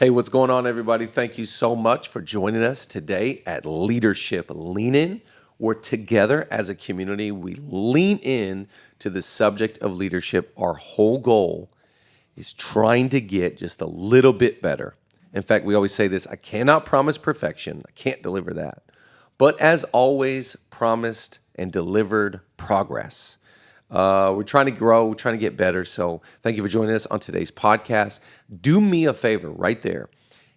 Hey, what's going on, everybody? Thank you so much for joining us today at Leadership Lean In. We're together as a community. We lean in to the subject of leadership. Our whole goal is trying to get just a little bit better. In fact, we always say this: I cannot promise perfection. I can't deliver that. But as always, promised and delivered progress. We're trying to grow, we're trying to get better. So thank you for joining us on today's podcast. Do me a favor right there.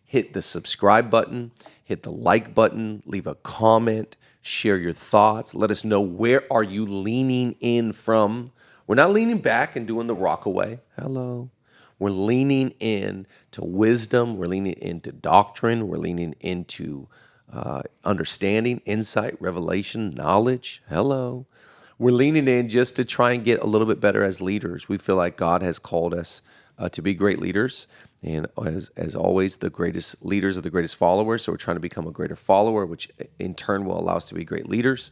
Hit the subscribe button, hit the like button, leave a comment, share your thoughts. Let us know, where are you leaning in from? We're not leaning back and doing the rock away. Hello. We're leaning in to wisdom. We're leaning into doctrine. We're leaning into understanding, insight, revelation, knowledge. Hello. We're leaning in just to try and get a little bit better as leaders. We feel like God has called us to be great leaders. And as always, the greatest leaders are the greatest followers. So we're trying to become a greater follower, which in turn will allow us to be great leaders.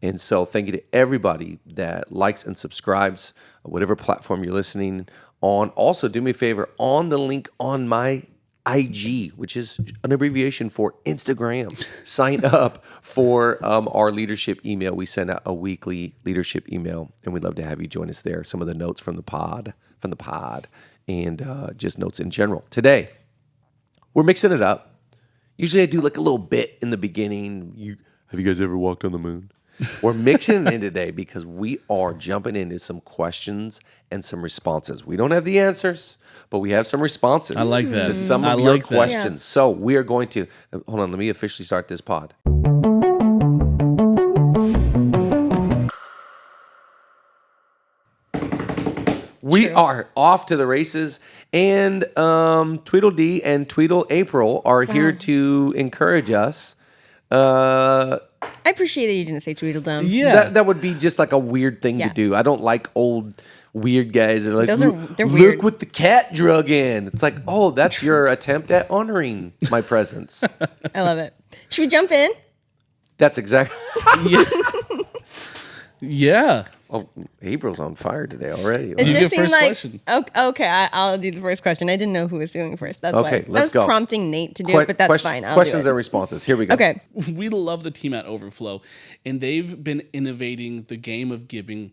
And so thank you to everybody that likes and subscribes, whatever platform you're listening on. Also, do me a favor, on the link on my IG, which is an abbreviation for Instagram. Sign up for our leadership email. We send out a weekly leadership email, and we'd love to have you join us there. Some of the notes from the pod, and just notes in general. Today, we're mixing it up. Usually I do like a little bit in the beginning. Have you guys ever walked on the moon? We're mixing it in today because we are jumping into some questions and some responses. We don't have the answers, but we have some responses. I like that. To some of your questions. Yeah. So we are going to, hold on, let me officially start this pod. We are off to the races, and Tweedledee and Tweedle April are here to encourage us. I appreciate that you didn't say Tweedledum. Yeah, that would be just like a weird thing to do. I don't like old weird guys that are like, they're look weird. what the cat drug in. It's like, oh, that's your attempt at honoring my presence. I love it. Should we jump in? That's exactly. Yeah. Oh, April's on fire today already. It just seemed like okay. I'll do the first question. I didn't know who was doing it first. That's okay. Why. Let's go. I was prompting Nate to do it, but that's fine. Questions and responses. Here we go. Okay. We love the team at Overflow, and they've been innovating the game of giving,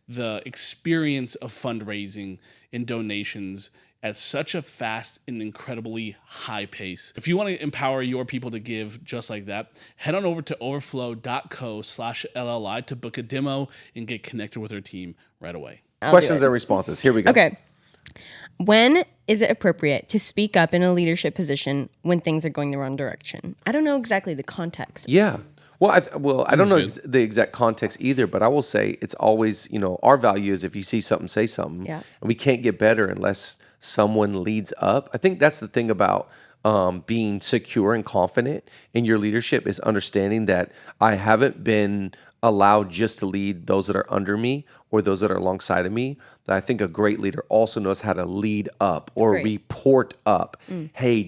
the experience of fundraising and donations at such a fast and incredibly high pace. If you want to empower your people to give just like that, head on over to overflow.co/LLI to book a demo and get connected with our team right away. Questions and responses. Here we go. Okay. When is it appropriate to speak up in a leadership position when things are going the wrong direction? I don't know exactly the context. Yeah. Well, I don't know the exact context either, but I will say it's always, our value is if you see something, say something. Yeah. And we can't get better unless someone leads up. I think that's the thing about being secure and confident in your leadership, is understanding that I haven't been allowed just to lead those that are under me or those that are alongside of me. But I think a great leader also knows how to lead up or report up. Hey,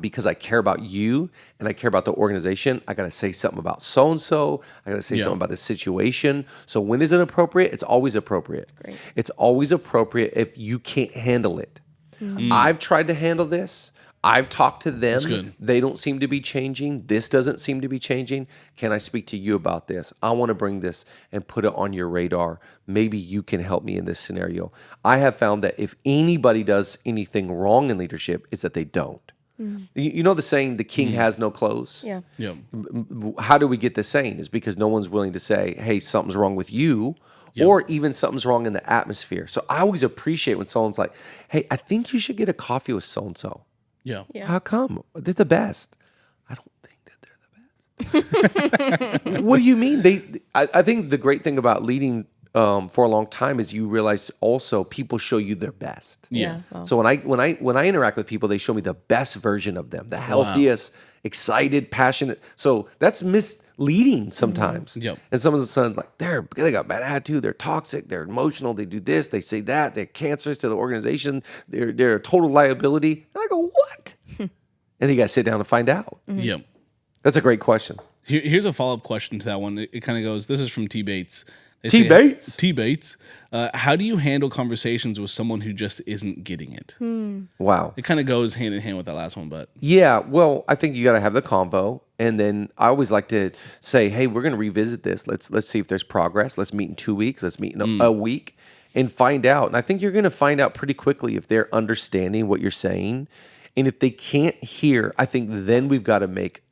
because I care about you and I care about the organization, I got to say something about so-and-so. I got to say something about this situation. So when is it appropriate? It's always appropriate. Great. It's always appropriate if you can't handle it. I've tried to handle this. I've talked to them. That's good. They don't seem to be changing. This doesn't seem to be changing. Can I speak to you about this? I want to bring this and put it on your radar. Maybe you can help me in this scenario. I have found that if anybody does anything wrong in leadership, it's that they don't. You know the saying, the king has no clothes? Yeah. Yeah. How do we get this saying? Is because no one's willing to say, hey, something's wrong with you. Or even something's wrong in the atmosphere. So I always appreciate when someone's like, hey, I think you should get a coffee with so-and-so. Yeah. How come? They're the best. I don't think that they're the best. What do you mean? I think the great thing about leading for a long time is you realize also people show you their best. Yeah. Wow. So when I interact with people, they show me the best version of them, the healthiest, excited, passionate. So that's misleading sometimes. Yep. And some of the sons like they got bad attitude, they're toxic, they're emotional, they do this, they say that, they're cancerous to the organization, they're a total liability. And I go, what? And you got to sit down and find out. Yeah. That's a great question. Here's a follow-up question to that one. It kind of goes, this is from T. Bates. They T. say- Bates. T. Bates. How do you handle conversations with someone who just isn't getting it? Wow. It kind of goes hand in hand with that last one, but Yeah, well, I think you got to have the convo, and then I always like to say, "Hey, we're going to revisit this. Let's see if there's progress. Let's meet in 2 weeks. Let's meet in a week, and find out." And I think you're going to find out pretty quickly if they're understanding what you're saying, and if they can't hear, I think then we've got to make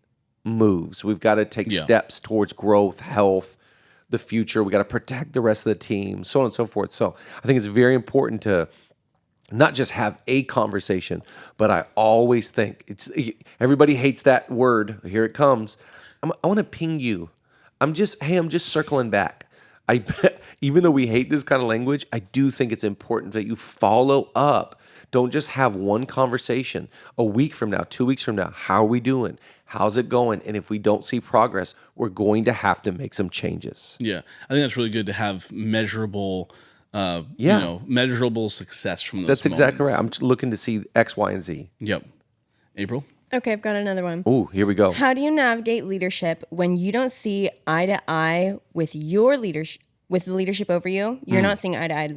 moves. We've got to take steps towards growth, health, the future. We got to protect the rest of the team, so on and so forth. So I think it's very important to not just have a conversation, but I always think everybody hates that word. Here it comes. I want to ping you. I'm just circling back. Even though we hate this kind of language, I do think it's important that you follow up. Don't just have one conversation. A week from now, 2 weeks from now, how are we doing? How's it going? And if we don't see progress, we're going to have to make some changes. yeah, I think that's really good to have measurable, measurable success from those. That's exactly right. moments. I'm looking to see X, Y, and Z. Yep. April. Okay, I've got another one. Ooh, here we go. How do you navigate leadership when you don't see eye to eye with your leadership, with the leadership over you? You're not seeing eye to eye to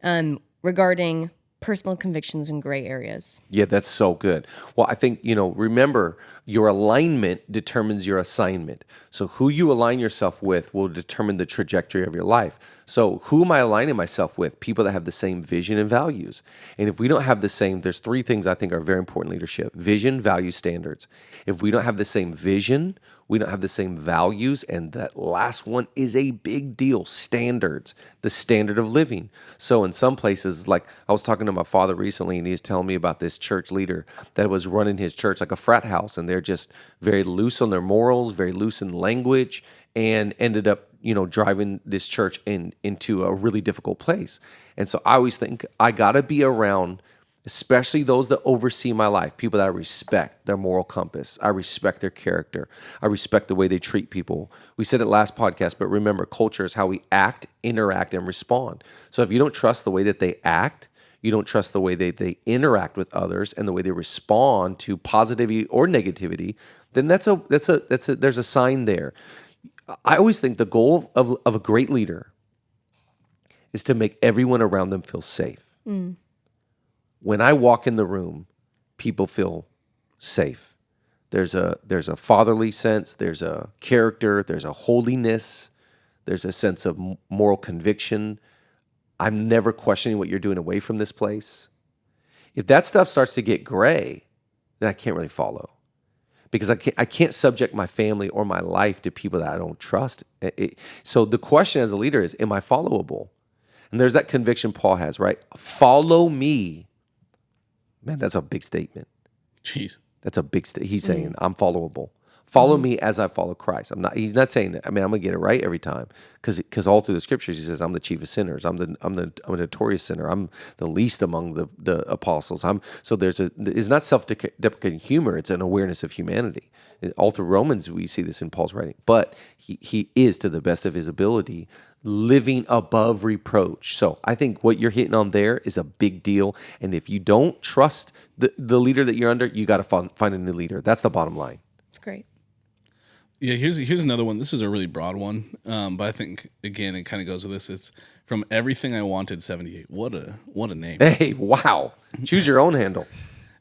them regarding personal convictions and gray areas. Yeah, that's so good. Well, I think, remember, your alignment determines your assignment. So who you align yourself with will determine the trajectory of your life. So who am I aligning myself with? People that have the same vision and values. And if we don't have the same, there's three things I think are very important in leadership: vision, values, standards. If we don't have the same vision, we don't have the same values, and that last one is a big deal: standards, the standard of living. So in some places, like I was talking to my father recently, and he's telling me about this church leader that was running his church like a frat house, and they're just very loose on their morals, very loose in language, and ended up driving this church into a really difficult place. And so I always think I got to be around, especially those that oversee my life, people that I respect their moral compass. I respect their character. I respect the way they treat people. We said it last podcast, but remember, culture is how we act, interact, and respond. So if you don't trust the way that they act, you don't trust the way they interact with others and the way they respond to positivity or negativity, then there's a sign there. I always think the goal of a great leader is to make everyone around them feel safe. When I walk in the room, people feel safe. There's a fatherly sense, there's a character, there's a holiness, there's a sense of moral conviction. I'm never questioning what you're doing away from this place. If that stuff starts to get gray, then I can't really follow. Because I can't subject my family or my life to people that I don't trust. So the question as a leader is, am I followable? And there's that conviction Paul has, right? Follow me. Man, that's a big statement. Jeez. That's a big statement. He's saying, I'm followable. Follow me as I follow Christ. He's not saying that. I'm going to get it right every time, because all through the scriptures he says, I'm the chief of sinners. I'm a notorious sinner. I'm the least among the apostles. So it's not self-deprecating humor. It's an awareness of humanity. All through Romans we see this in Paul's writing. But he is, to the best of his ability, living above reproach. So I think what you're hitting on there is a big deal. And if you don't trust the leader that you're under, you got to find a new leader. That's the bottom line. It's great. Yeah, here's another one. This is a really broad one, but I think again it kind of goes with this. It's from Everything I Wanted 78. What a name! Hey, wow! Choose your own handle.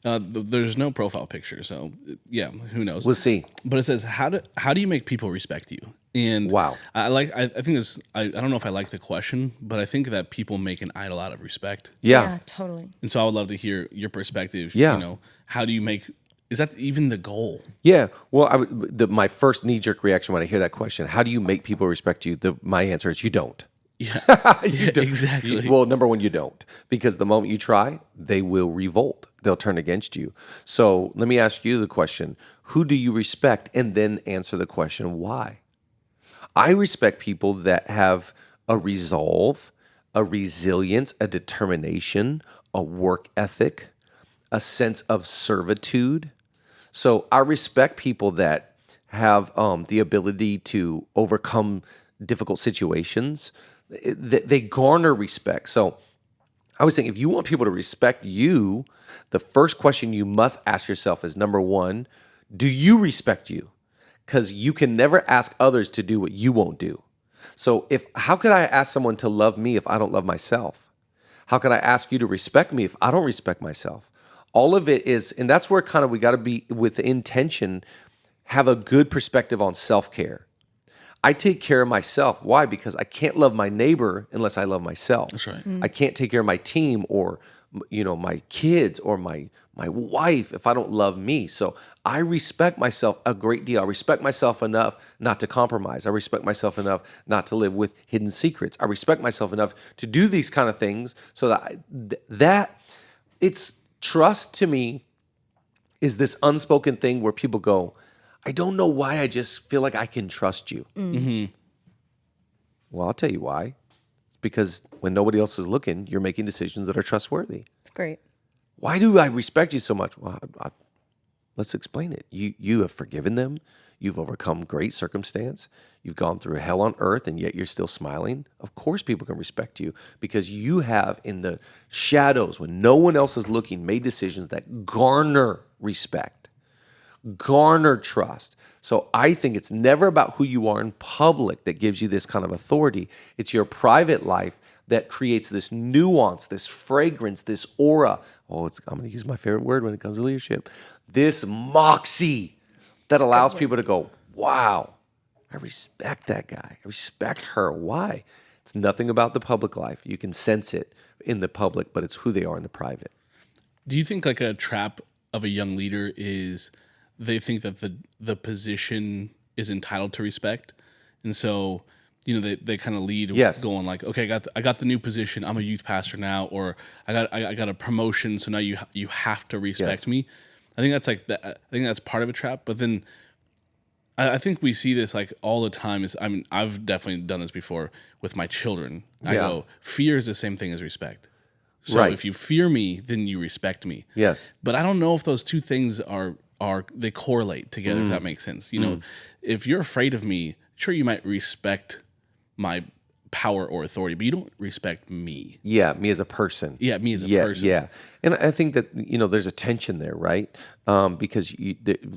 There's no profile picture, so yeah, who knows? We'll see. But it says how do you make people respect you? And wow, I think this. I don't know if I like the question, but I think that people make an idol out of respect. Yeah, totally. And so I would love to hear your perspective. Yeah, how do you make? Is that even the goal? Yeah. Well, my first knee-jerk reaction when I hear that question, how do you make people respect you? My answer is you don't. Yeah, you don't. Exactly. Well, number one, you don't. Because the moment you try, they will revolt. They'll turn against you. So let me ask you the question, who do you respect? And then answer the question, why? I respect people that have a resolve, a resilience, a determination, a work ethic, a sense of servitude. So I respect people that have the ability to overcome difficult situations. They garner respect. So I was thinking, if you want people to respect you, the first question you must ask yourself is, number one, do you respect you? Because you can never ask others to do what you won't do. So how could I ask someone to love me if I don't love myself? How can I ask you to respect me if I don't respect myself? All of it is, and that's where kind of we got to be with intention, have a good perspective on self-care. I take care of myself. Why? Because I can't love my neighbor unless I love myself. That's right. I can't take care of my team or my kids or my wife if I don't love me. So I respect myself a great deal. I respect myself enough not to compromise. I respect myself enough not to live with hidden secrets. I respect myself enough to do these kind of things so that it's trust to me is this unspoken thing where people go, I don't know why, I just feel like I can trust you. Mm-hmm. Well, I'll tell you why. It's because when nobody else is looking, you're making decisions that are trustworthy. It's great. Why do I respect you so much? Well, let's explain it. You have forgiven them. You've overcome great circumstance. You've gone through hell on earth, and yet you're still smiling. Of course people can respect you because you have, in the shadows, when no one else is looking, made decisions that garner respect, garner trust. So I think it's never about who you are in public that gives you this kind of authority. It's your private life that creates this nuance, this fragrance, this aura. I'm going to use my favorite word when it comes to leadership. This moxie that allows people to go, wow, I respect that guy. I respect her. Why? It's nothing about the public life. You can sense it in the public, but it's who they are in the private. Do you think like a trap of a young leader is they think that the position is entitled to respect, and so they kind of lead going like, okay, I got the new position. I'm a youth pastor now, or I got a promotion, so now you have to respect me. I think that's like that. I think that's part of a trap. But then I think we see this like all the time. I've definitely done this before with my children. I go, fear is the same thing as respect. So if you fear me, then you respect me. Yes. But I don't know if those two things are they correlate together. If that makes sense. If you're afraid of me, sure you might respect my power or authority, but you don't respect me. Yeah, me as a person. Yeah, me as a person. Yeah, and I think that there's a tension there, right? Because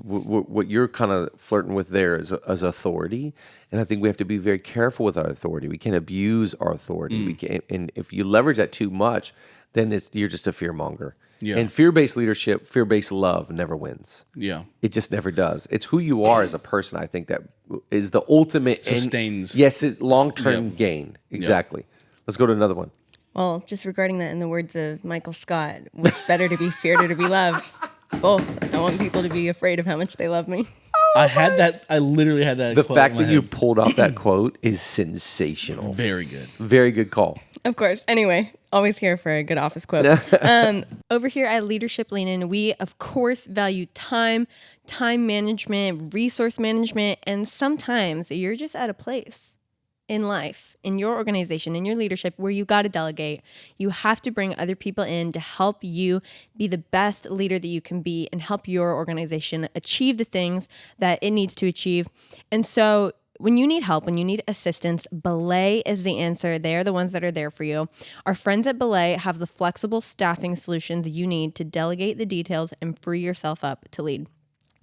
what you're kind of flirting with there is authority, and I think we have to be very careful with our authority. We can't abuse our authority. We can't, and if you leverage that too much, then you're just a fear monger. Yeah. And fear-based leadership, fear-based love never wins. Yeah. It just never does. It's who you are as a person, I think, that is the ultimate... Sustains. Yes, it's long-term gain. Exactly. Let's go to another one. Well, just regarding that, in the words of Michael Scott, what's better to be feared or to be loved? Both. I want people to be afraid of how much they love me. I literally had that. The quote fact in my that you head. pulled off that quote is sensational. Very good. Very good call. Of course. Anyway, always here for a good office quote. Over here at Leadership Lean In, we of course value time management, resource management, and sometimes you're just at a place in life, in your organization, in your leadership where you got to delegate. You have to bring other people in to help you be the best leader that you can be and help your organization achieve the things that it needs to achieve. And so when you need help, when you need assistance, Belay is the answer. They are the ones that are there for you. Our friends at Belay have the flexible staffing solutions you need to delegate the details and free yourself up to lead.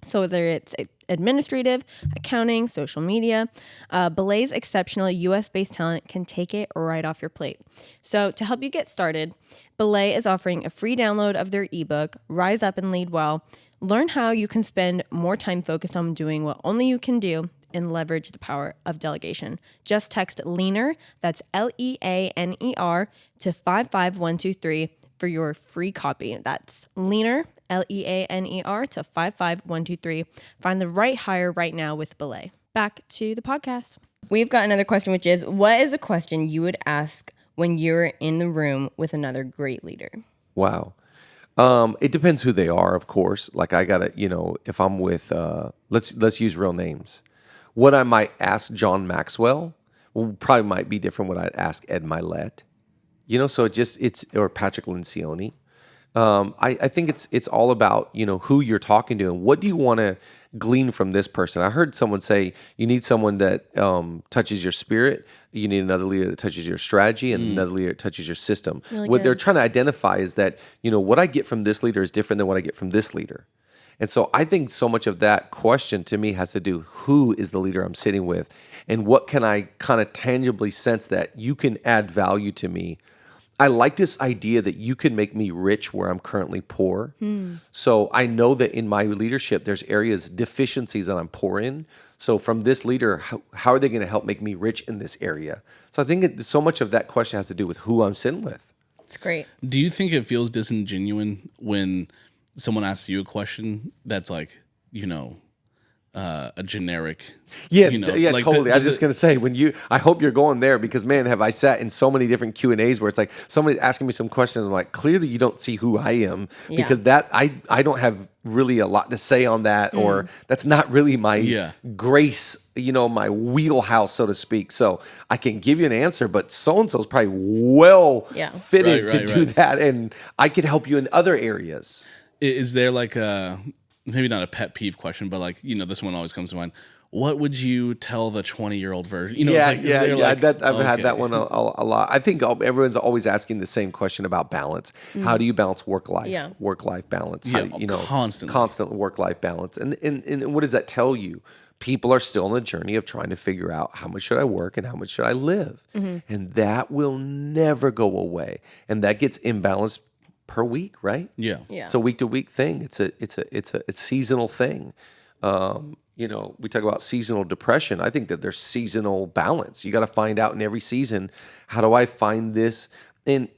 So whether it's administrative, accounting, social media, Belay's exceptional US-based talent can take it right off your plate. So to help you get started, Belay is offering a free download of their ebook, Rise Up and Lead Well. Learn how you can spend more time focused on doing what only you can do and leverage the power of delegation. Just text LEANER, that's LEANER, to 55123 for your free copy. That's LEANER, LEANER, to 55123. Find the right hire right now with Belay. Back to the podcast. We've got another question, which is, what is a question you would ask when you're in the room with another great leader? Wow. It depends who they are, of course. Like I gotta, if I'm with, let's use real names. What I might ask John Maxwell probably might be different what I'd ask Ed Milet. So or Patrick Lencioni. I think it's all about, who you're talking to and what do you want to glean from this person. I heard someone say you need someone that touches your spirit. You need another leader that touches your strategy and another leader that touches your system. Really what good. they're trying to identify is that, what I get from this leader is different than what I get from this leader. And so I think so much of that question to me has to do who is the leader I'm sitting with, and what can I kind of tangibly sense that you can add value to me. I like this idea that you can make me rich where I'm currently poor. So I know that in my leadership, there's areas, deficiencies that I'm poor in. So from this leader, how are they going to help make me rich in this area? So I think so much of that question has to do with who I'm sitting with. It's great. Do you think it feels disingenuous when someone asks you a question that's like, a generic? Yeah, like, totally. I was just going to say, I hope you're going there, because man, have I sat in so many different Q&As where it's like somebody's asking me some questions. I'm like, clearly you don't see who I am, because that I don't have really a lot to say on that, or that's not really my grace, my wheelhouse, so to speak. So I can give you an answer, but so-and-so is probably well fitted to do that. And I could help you in other areas. Is there like maybe not a pet peeve question, but like, this one always comes to mind. What would you tell the 20-year-old version? I've had that one a lot. I think everyone's always asking the same question about balance. How do you balance work-life balance? Constant work-life balance. And what does that tell you? People are still on a journey of trying to figure out, how much should I work and how much should I live? And that will never go away. And that gets imbalanced per week, right? Yeah. It's a week-to-week thing. It's a seasonal thing. We talk about seasonal depression. I think that there's seasonal balance. You got to find out in every season, how do I find this? And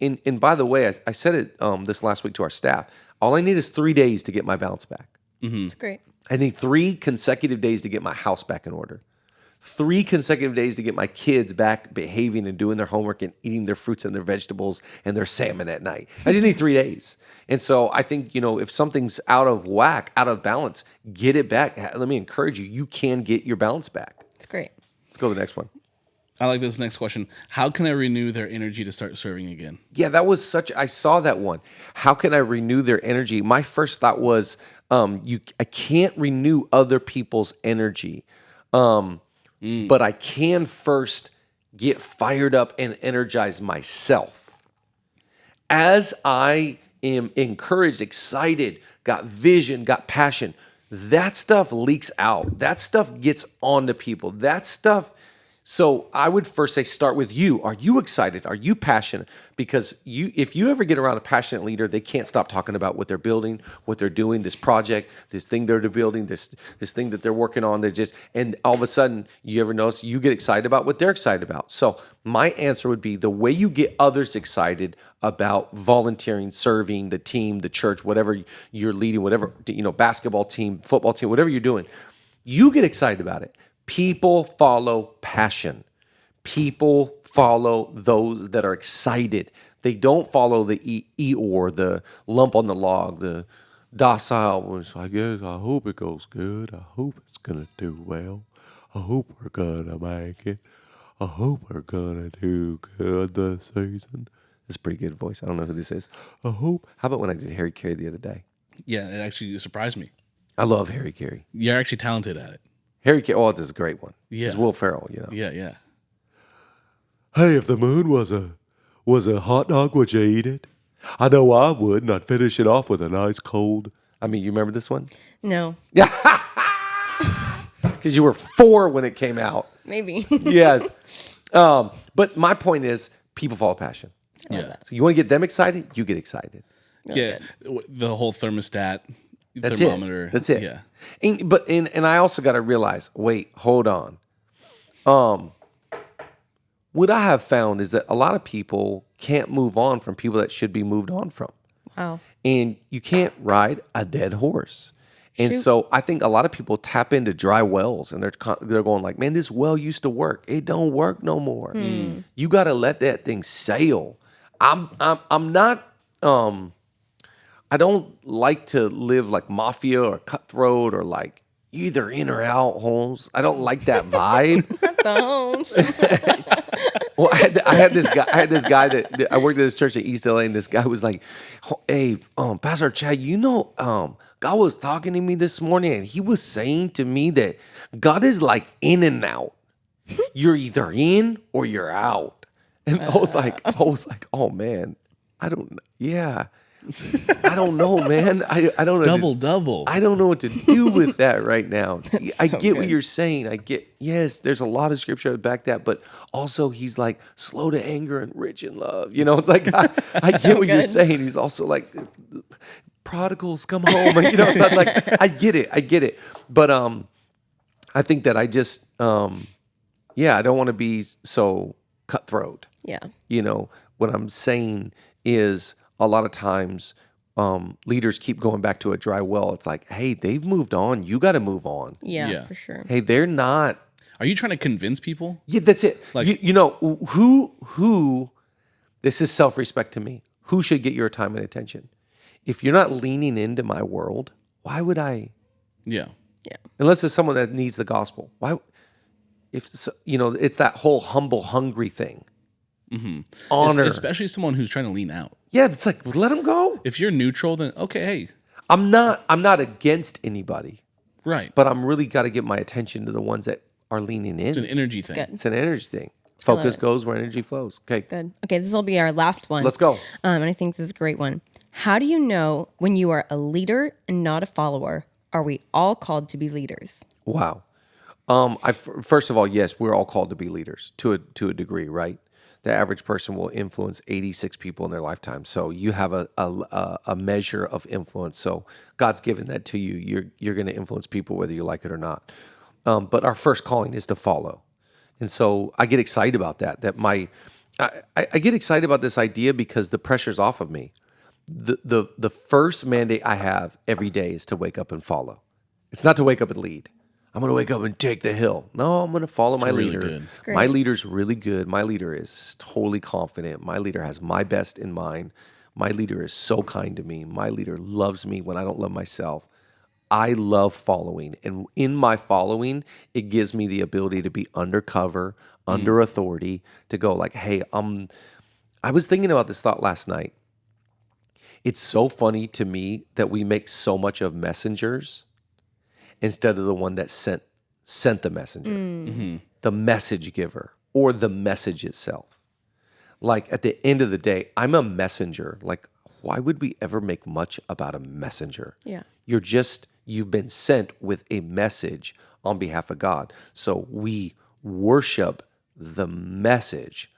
by the way, I said it this last week to our staff. All I need is 3 days to get my balance back. It's great. I need 3 consecutive days to get my house back in order. 3 consecutive days to get my kids back behaving and doing their homework and eating their fruits and their vegetables and their salmon at night. I just need 3 days. And so I think, if something's out of whack, out of balance, get it back. Let me encourage you. You can get your balance back. It's great. Let's go to the next one. I like this next question. How can I renew their energy to start serving again? Yeah, that was I saw that one. How can I renew their energy? My first thought was, I can't renew other people's energy. But I can first get fired up and energize myself. As I am encouraged, excited, got vision, got passion, that stuff leaks out. That stuff gets onto people. That stuff. So I would first say, start with you. Are you excited? Are you passionate? Because if you ever get around a passionate leader, they can't stop talking about what they're building, what they're doing, this project, this thing they're building, this thing that they're working on. And all of a sudden, you ever notice you get excited about what they're excited about. So my answer would be, the way you get others excited about volunteering, serving the team, the church, whatever you're leading, whatever, basketball team, football team, whatever you're doing, you get excited about it. People follow passion. People follow those that are excited. They don't follow the Eeyore, the lump on the log, the docile ones. I hope it goes good. I hope it's going to do well. I hope we're going to make it. I hope we're going to do good this season. That's a pretty good voice. I don't know who this is. I hope. How about when I did Harry Carey the other day? Yeah, it actually surprised me. I love Harry Carey. You're actually talented at it. Harry Carey, this is a great one. Yeah. It's Will Ferrell, Yeah. Hey, if the moon was a hot dog, would you eat it? I know I would, and I'd finish it off with a nice cold. I mean, you remember this one? No. Yeah. Because you were 4 when it came out. Maybe. Yes. But my point is, people follow passion. Yeah. So you want to get them excited? You get excited. Yeah. The whole thermostat, That's thermometer. it. That's it. Yeah. And I also got to realize, wait, hold on. What I have found is that a lot of people can't move on from people that should be moved on from. Wow. And you can't ride a dead horse. And Shoot. so I think a lot of people tap into dry wells, and they're going like, man, this well used to work. It don't work no more. You got to let that thing sail. I'm not. I don't like to live like mafia or cutthroat or like either in or out, Holmes. I don't like that vibe. Well, I had this guy that I worked at this church at East LA, and this guy was like, "Hey, Pastor Chad, God was talking to me this morning, and He was saying to me that God is like in and out. You're either in or you're out." And I was like, oh man, I don't. Yeah. I don't know, man. I don't know. Double. I don't know what to do with that right now. I so get what good. you're saying. Yes, there's a lot of scripture to back that, but also he's like slow to anger and rich in love. It's like, I get what you're good. saying. He's also like, prodigals come home. So it's like, I get it. But I think that I just, I don't want to be so cutthroat. Yeah. What I'm saying is a lot of times leaders keep going back to a dry well. It's like, hey, they've moved on. You got to move on. Yeah, Yeah. for sure. Hey, they're not. Are you trying to convince people? Yeah, that's it. Like- Who, this is self-respect to me. Who should get your time and attention? If you're not leaning into my world, why would I? Yeah. Yeah. Unless it's someone that needs the gospel. Why? It's that whole humble, hungry thing. Honor. Especially someone who's trying to lean out. Yeah, it's like, let them go. If you're neutral, then okay, hey, I'm not against anybody, right. but I'm really got to get my attention to the ones that are leaning in. It's an energy thing. Good. It's an energy thing. Focus it. goes where energy flows. Okay, Good. Okay, this will be our last one. let's go. And I think this is a great one. How do you know when you are a leader and not a follower? Are we all called to be leaders? Wow. First of all, yes, we're all called to be leaders to a degree, right? The average person will influence 86 people in their lifetime. So you have a measure of influence. So God's given that to you. You're going to influence people whether you like it or not. But our first calling is to follow. And so I get excited about that. I get excited about this idea because the pressure's off of me. The first mandate I have every day is to wake up and follow. It's not to wake up and lead. I'm going to wake up and take the hill. No, I'm going to follow my really leader. good. Great. My leader's really good. My leader is totally confident. My leader has my best in mind. My leader is so kind to me. My leader loves me when I don't love myself. I love following. And in my following, it gives me the ability to be undercover, under authority, to go like, hey, I was thinking about this thought last night. It's so funny to me that we make so much of messengers instead of the one that sent the messenger, the message giver, or the message itself. Like at the end of the day, I'm a messenger. Like, why would we ever make much about a messenger? Yeah. You've been sent with a message on behalf of God. So we worship the message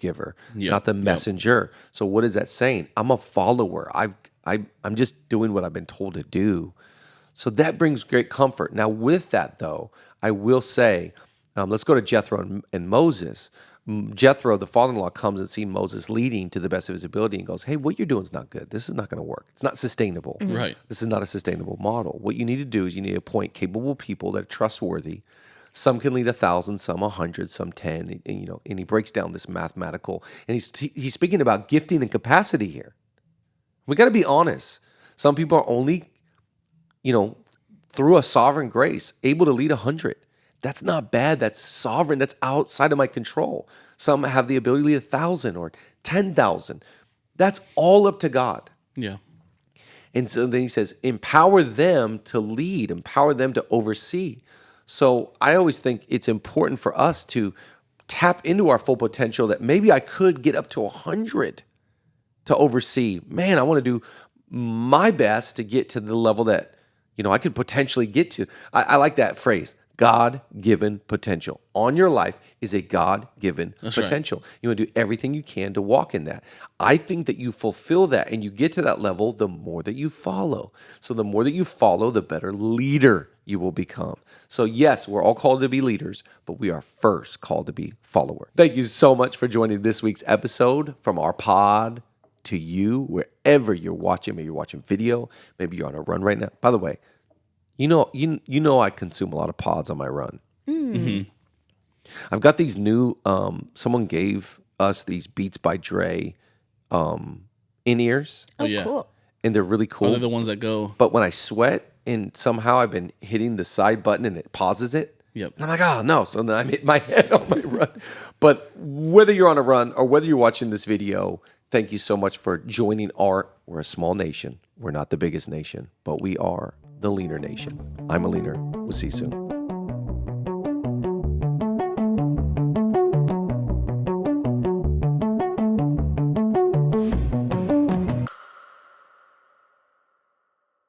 giver, not the messenger. So what is that saying? I'm a follower. I'm just doing what I've been told to do. So that brings great comfort. Now, with that, though, I will say, let's go to Jethro and Moses. Jethro, the father-in-law, comes and sees Moses leading to the best of his ability and goes, hey, what you're doing is not good. This is not going to work. It's not sustainable. Right. This is not a sustainable model. What you need to do is you need to appoint capable people that are trustworthy. Some can lead 1,000, some 100, some 10. And he breaks down this mathematical. And he's speaking about gifting and capacity here. We got to be honest. Some people are only through a sovereign grace, able to lead 100. That's not bad. That's sovereign. That's outside of my control. Some have the ability to lead 1,000 or 10,000. That's all up to God. Yeah. And so then he says, empower them to lead, empower them to oversee. So I always think it's important for us to tap into our full potential that maybe I could get up to 100 to oversee. Man, I want to do my best to get to the level that I could potentially get to. I like that phrase, God-given potential. On your life is a God-given potential. Right. You want to do everything you can to walk in that. I think that you fulfill that and you get to that level the more that you follow. So the more that you follow, the better leader you will become. So yes, we're all called to be leaders, but we are first called to be followers. Thank you so much for joining this week's episode from our pod to you, wherever you're watching. Maybe you're watching video. Maybe you're on a run right now. By the way, you know I consume a lot of pods on my run. Mm-hmm. I've got these new, someone gave us these Beats by Dre in-ears. Oh, yeah. cool. And they're really cool. They're the ones that go. But when I sweat and somehow I've been hitting the side button and it pauses it. Yep. And I'm like, oh, no. So then I'm hitting my head on my run. But whether you're on a run or whether you're watching this video, thank you so much for joining we're a small nation. We're not the biggest nation, but we are the leaner nation. I'm a leaner. We'll see you soon.